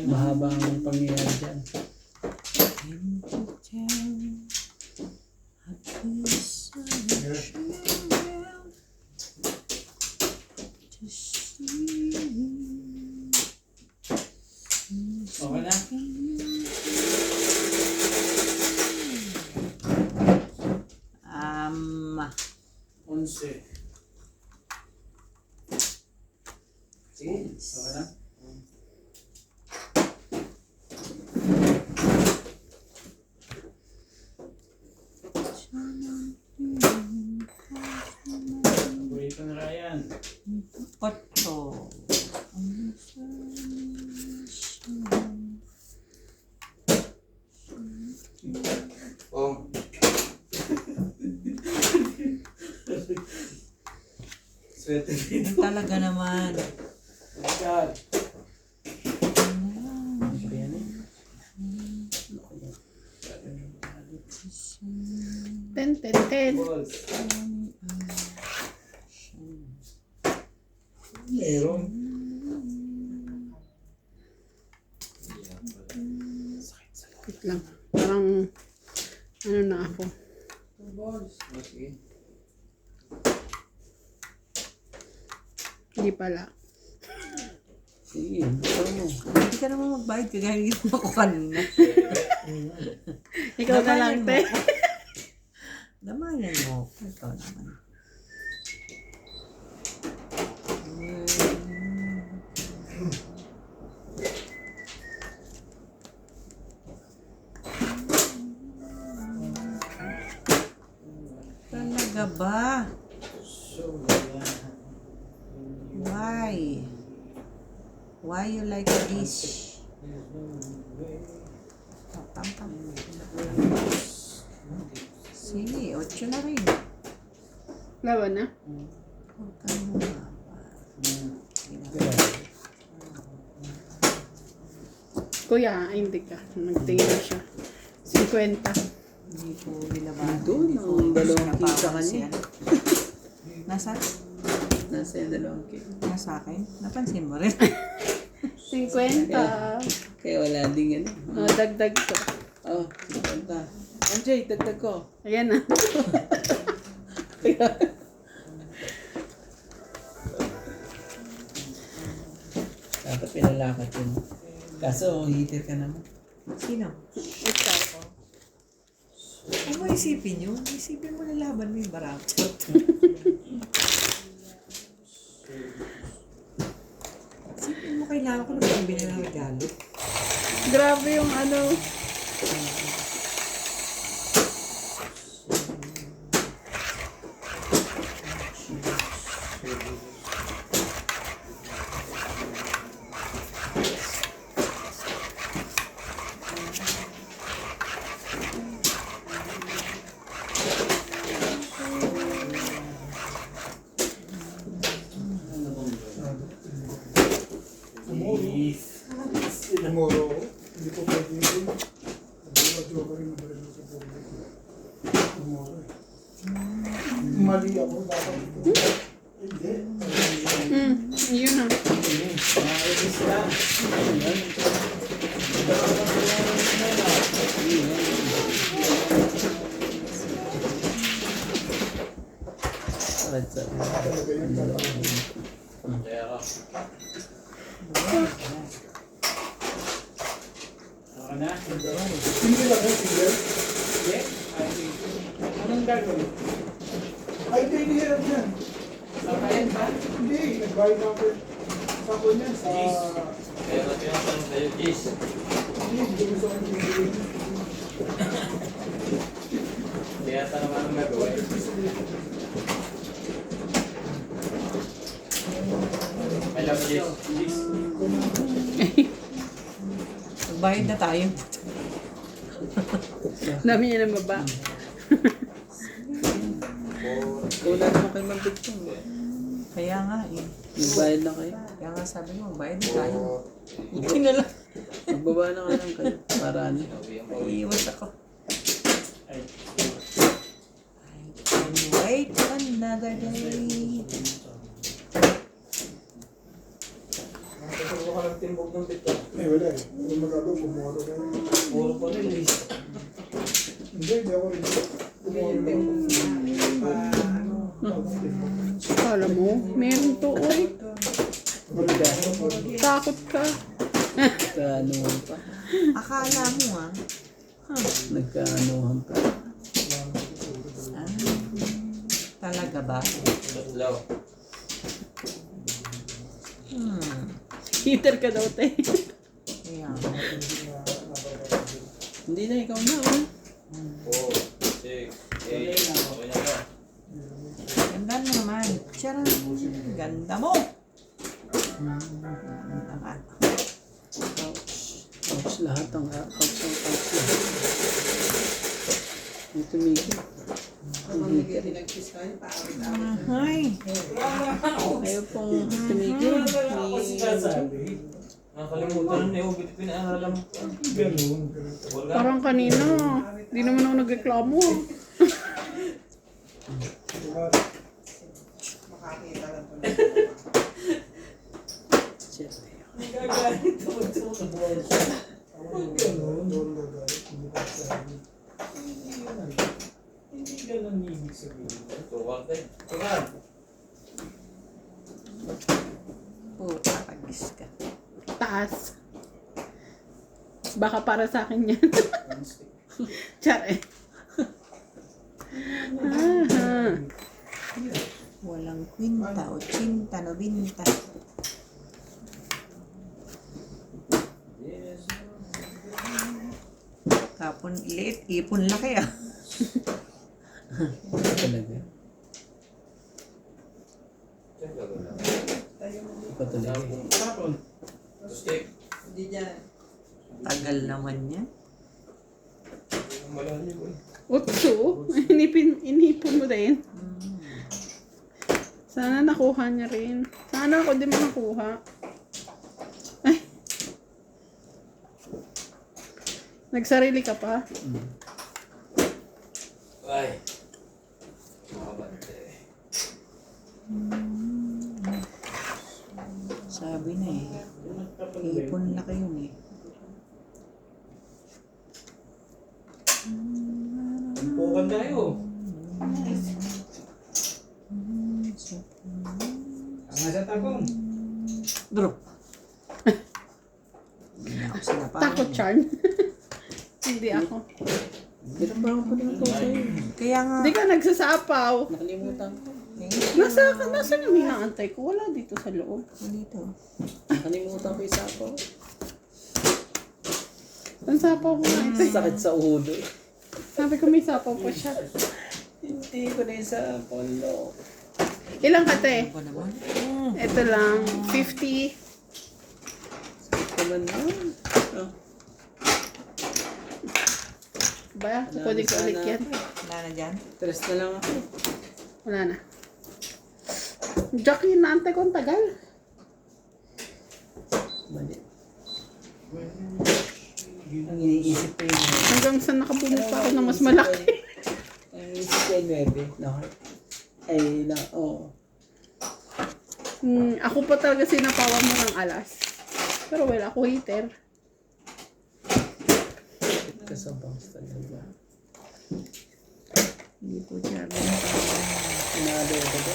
Mahaba ang pangyayari dyan. Okay na? Um, 11. Sige, okay na? Paborito na Ryan. 8. Oh, Sweater dito. Talaga naman. God. Kaya na yun. 10, 10, 10. Balls. Meron. Wait lang. Parang, ano na ako. sige. Hindi pala. Sige, buksan mo. Hindi ka naman magbayad kagaya yung ginawa ko kanina. Ikaw na lang, te. Damayan mo. Ito naman. Talaga ba? Why? Why you like this? Pam. Sige, 8 na rin. Laban na. Huwag kang bumaba. Kuya, ay, hindi ka. Nagtingin na siya. 50. Hindi po binabahan. Doon, Hindi po ang dalawang sinapawan kita kanya. siya. Nasa? Nasa yung dalawang cake. Nasa akin? Napansin mo rin. 50. Kaya wala din yan. Oh, dagdag ko. Oh, 50. Anjay, dagdag ko. Ayan na. Dapat pinalakat yun. Kaso, hitir ka naman. Sino? Ikaw. Huwag mo isipin yun. Isipin mo na laban mo yung barakot. Isipin mo kailangan ko na pambili ng regalo. Grabe yung ano. Tomorrow, hindi ko pwede yun. Nag-joke rin na balik sa pwede. Tomorrow eh. Mali ako dapat ito. Hindi. Yun na. Ayos lang. sa... Talaga yun, talaga. Kaya ka. Ako na. Hindi lang yung single. Yeah. Anong gagawin? Ay, daily hirap yan. Sabayan ba? Hindi, nagbayad na ako. Sa ako niyan, sa... Kaya na tinatanong sa'yo, Jis. Hindi, hindi ko sa akin bibigyan. Kaya tanong anong gagawin. I love Jis. Magbayad na tayo. Dami niya ng baba. Wala naman kayo mabigtong. Kaya nga eh. Nagbayad na kayo. Kaya nga sabi mo, magbayad na tayo. Hindi na lang. Magbaba na lang kayo. Para ano. Iiwas ako. I can wait another day. Nakatulog ka ng timbog ng bito. Eh, wala eh. Ano magagawa, gumawa ka na. Puro pa rin eh. Hindi ako rin. Gumawa ka na. Kala mo, meron to, oy. Takot ka. Nagkaanuhan pa. Akala mo ah. Nagkaanuhan pa. Ah, talaga ba? Tatlaw. Heater ka daw, te. Kaya Hindi na, ikaw na. Oh. 4, 6, 8. Okay na ba? ganda mo naman. Tiyara. Ganda mo. Tama. Ouch lahat ang ouch lahat. May tumigil. Ay. Ayaw pong tumigil. Ako sinasabi. Nakalimutan na yung pinaalam mo. Ganun. Wala. Parang kanina. Di naman ako nagreklamo. Shit. Nagagalit ako ito sa buwan. Huwag ganun. Doon gagawin. Hindi ka sa akin. Hindi ganun ibig sabihin. Tuwag din. Tuwag. Puta, pagis ka. Taas. Baka para sa akin yan. Chare. Aha. Walang kwinta o cinta no binta. Kapon liit, ipon laki ah. Talaga. Ikaw talaga. Tapon. Stick. Tagal naman yan. Malalim eh. Utso. Inipon mo din. Sana nakuha niya rin. Sana ako din makakuha. Ay. Nagsarili ka pa? Ay. Makabante. Sabi na eh. Ipon laki yun eh. Pukan tayo. Ang asa tapong. Drop. Hindi ako sinapahan. Takot, Charm. Hindi ako. Pinabahan pa naman ito sa'yo. Kaya nga. Hindi ka nagsasapaw. Nakalimutan ko. Nasa yung hinaantay ko? Wala dito sa loob. Dito. Nakalimutan ko isa ko. Ang sapaw ko nga ito. Sakit sa ulo. Sabi ko may sapaw pa siya. Hindi ko na yung sa polo. Ilang ka, te? Ano ba naman? Ito lang. 50. Naman na. Oh. Ba? Pwede ko ulit yan. Wala na dyan? Tres na lang ako. Wala na. Jack, inaantay ko ang tagal. Mali. Ang iniisip ko yun. Hanggang saan nakabuli pa ako na mas malaki. Ang iniisip ko yung 9. No. Ay, na, oo. Ako pa talaga sinapawan mo ng alas. Pero wala ako heater. Kasabang talaga. Hindi po siya benta. Pinalo ko ba?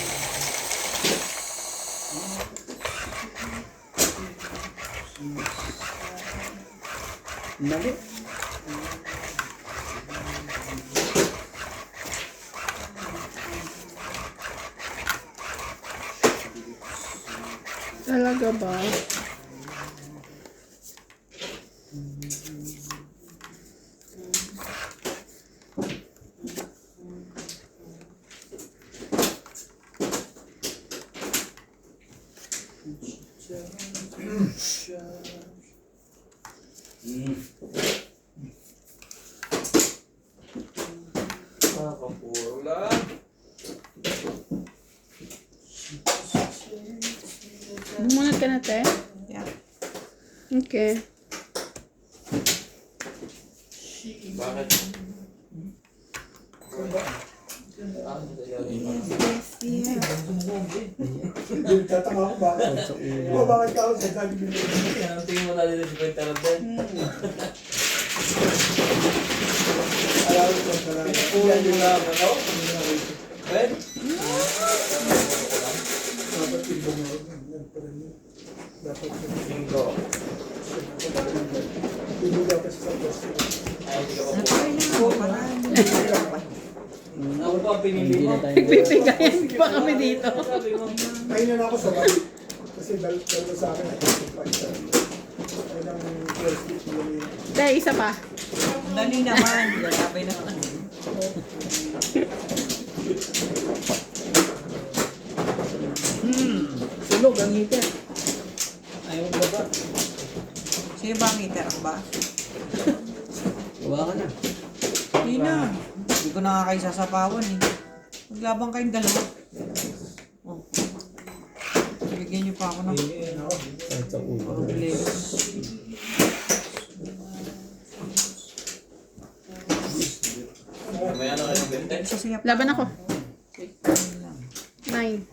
Mali. Talaga ba? Kapuro lang. Bumunot ka na, te? Yeah. Okay. Bakit? Tatama ako bakit? Bakit ka ako sa sabi nila? Ang tingin mo natin si Kwenta Rodel. Alam ko sa sarang. Puro yung lang, ano? Ben? Dapat ibang mo. Dapat Bingo. ibang dapat sa plastic. Ay, hindi ka pa po. Kailangan mo para hindi Ako pa ang pinili Hindi mo. na tayo. Nagpipigayan pa kami dito. Sabi mo. Ayun na ako sa bahay. Kasi dalawa sa akin. Ayun ang plastic yun. Te, isa pa. Dali naman. Sabay naman. Sunog ang heater. Ayaw mo ba? Sino ba ang heater ako ba? Gawa ka na. Hindi na. Hindi ko na kayo sasapawan eh. Maglabang kayong dalawa. Oh. Bigyan niyo pa ako ng Kahit sa ulo. problema. May ano kayong bente? Sasayap Laban ako. lang. 9.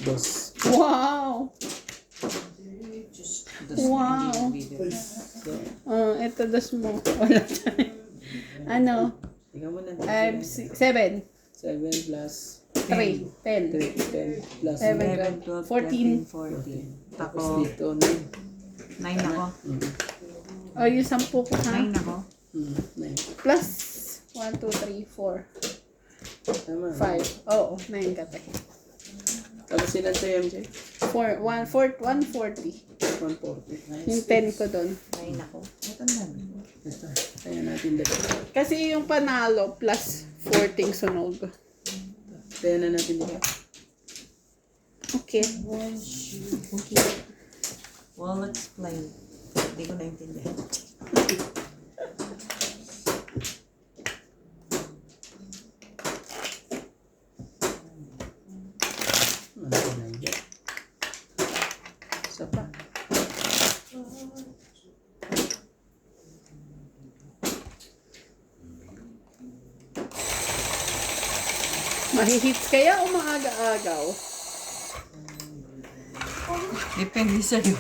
Dos. Wow! Das Wow. na hindi yung video. Ito dos mo. Wala tayo. Ano? Tingnan mo na. 7. 7 plus 3. 10. 10 plus 7, 11, 12, 14. 13, 14. Tapos Ako, dito 9 ako. O, yung 10 ko ha? 9 ako. 9. Plus 1, 2, 3, 4, Tama. 5. Oo, 9 ka tayo. Tapos ilan sa MJ? 140. 140. Yung 10 ko doon. 9 ako. Matanda na. Basta. Kaya natin dito. Kasi yung panalo plus 14 sunog. Kaya na natin dito. Okay. Well, explain. Hindi ko naintindihan. Ano ko na yun? Isa pa. Mahihits kaya o maaga-agaw? Depende sa'yo.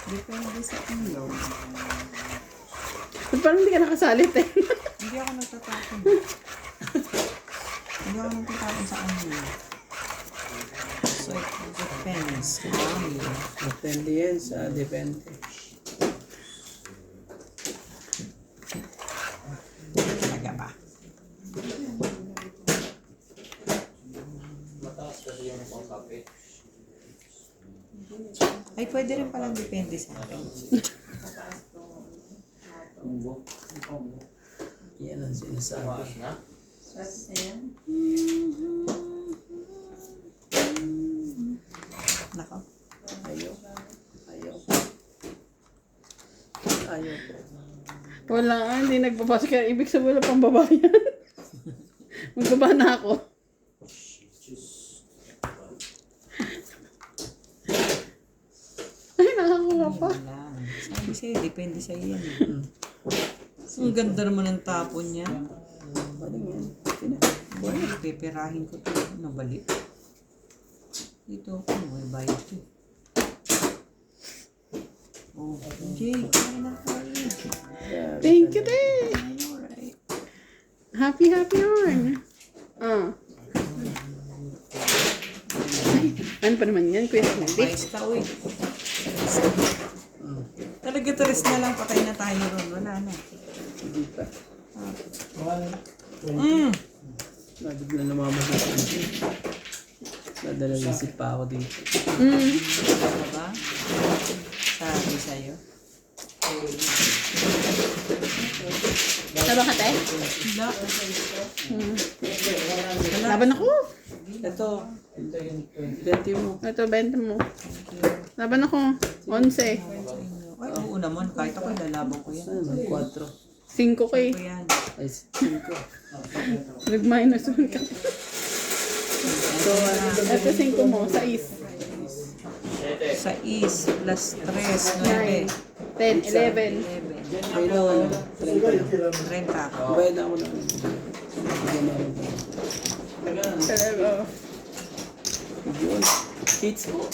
Depende sa inyo. Ba't parang hindi ka nakasalit eh? Hindi ako nagtatapon. Hindi ako nagtatapon sa inyo. So, it depends. Depende yan sa depende. Talaga ba? Mataas kasi yung pangkape. Ay, pwede rin palang depende sa akin. Yan ang sinasabi. Tumaas na. Nako. Ayaw. Ayaw. Ayaw. Wala nga, hindi nagbabasa ka. Ibig sabihin wala pang babayan. Magbaba na ako. Ay, nakakuha pa. Wala. Sabi sa'yo, depende sa'yo yan. Ang ganda naman ng tapon niya. Paano yan? Wala, pipirahin ko ito. Nabalik. Dito ako, may bayad ito. Oh, Jay, kaya na kain. Kaya Thank you, te. I know, right? Happy horn. Ah. Ay, ano pa naman yan, Kuya Smeddy? Mais ka, uy. Talaga tulis na lang, patay na tayo ron. Wala na. Hindi pa. Bigla namamasok ako. Nadalagisip pa ako dito. Ano ba? Sabi sa'yo. Tama ka, te? Wala. Laban ako. Ito. 20 mo. Ito, 20 mo. Laban ako. 11. Ay, oo naman. Kahit ako, lalaban ko yan. Ano? 4. 5 ko eh. Ito yan. Ay, 5. Nag-minus 1 ka. So, Ito 5 mo, 6. Sa is plus 3, 9, 9. 10, 11. 11. kayo ano? 30. 30. Bayad na ako ng bigyan na ako. Talaga. Yun. Hits mo.